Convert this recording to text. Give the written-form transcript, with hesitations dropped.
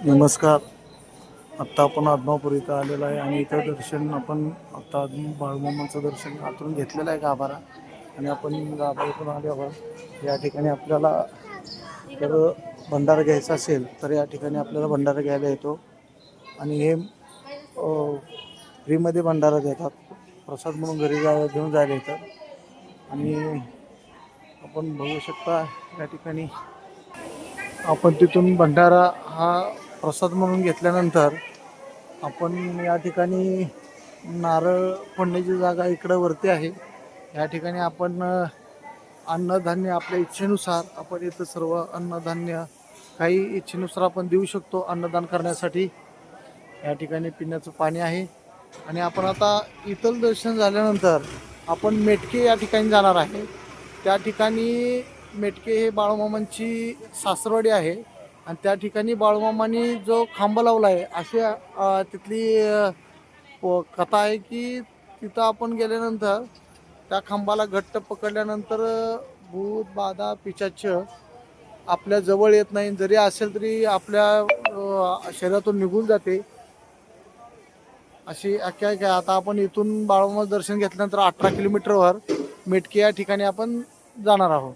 नमस्कार. आत्ता आपण आदमापूर इथं आलेलो आहे आणि इथं दर्शन आपण आत्ता अजून बाळूमामाचं दर्शन आतून घेतलेलं आहे गाभारा. आणि आपण गाभाऱ्यातून आल्यावर या ठिकाणी आपल्याला जर भंडारा घ्यायचा असेल तर या ठिकाणी आपल्याला भंडारा घ्यायला येतो. आणि हे फ्रीमध्ये भंडारा देतात, प्रसाद म्हणून घरी घेऊन जायला येतात. आणि आपण बघू शकता या ठिकाणी आपण तिथून भंडारा हा प्रसाद म्हणून घेतल्यानंतर आपण या ठिकाणी नारळ फोडण्याची जागा इकडं वरती आहे. या ठिकाणी आपण अन्नधान्य आपल्या इच्छेनुसार आपण इथं सर्व अन्नधान्य काही इच्छेनुसार आपण देऊ शकतो अन्नदान करण्यासाठी. या ठिकाणी पिण्याचं पाणी आहे. आणि आपण आता इथलं दर्शन झाल्यानंतर आपण मेटके या ठिकाणी जाणार आहे. त्या ठिकाणी मेटके हे बाळूमामांची सासरवाडी आहे आणि त्या ठिकाणी बाळूमामांनी जो खांब लावला आहे अशी तिथली कथा आहे की तिथं आपण गेल्यानंतर त्या खांबाला घट्ट पकडल्यानंतर भूत बाधा पिशाच आपल्या जवळ येत नाही, जरी असेल तरी आपल्या शरीरातून निघून जाते, अशी आख्यायिका आहे. आता आपण इथून बाळूमामाचं दर्शन घेतल्यानंतर 18 किलोमीटरवर मेटके या ठिकाणी आपण जाणार आहोत.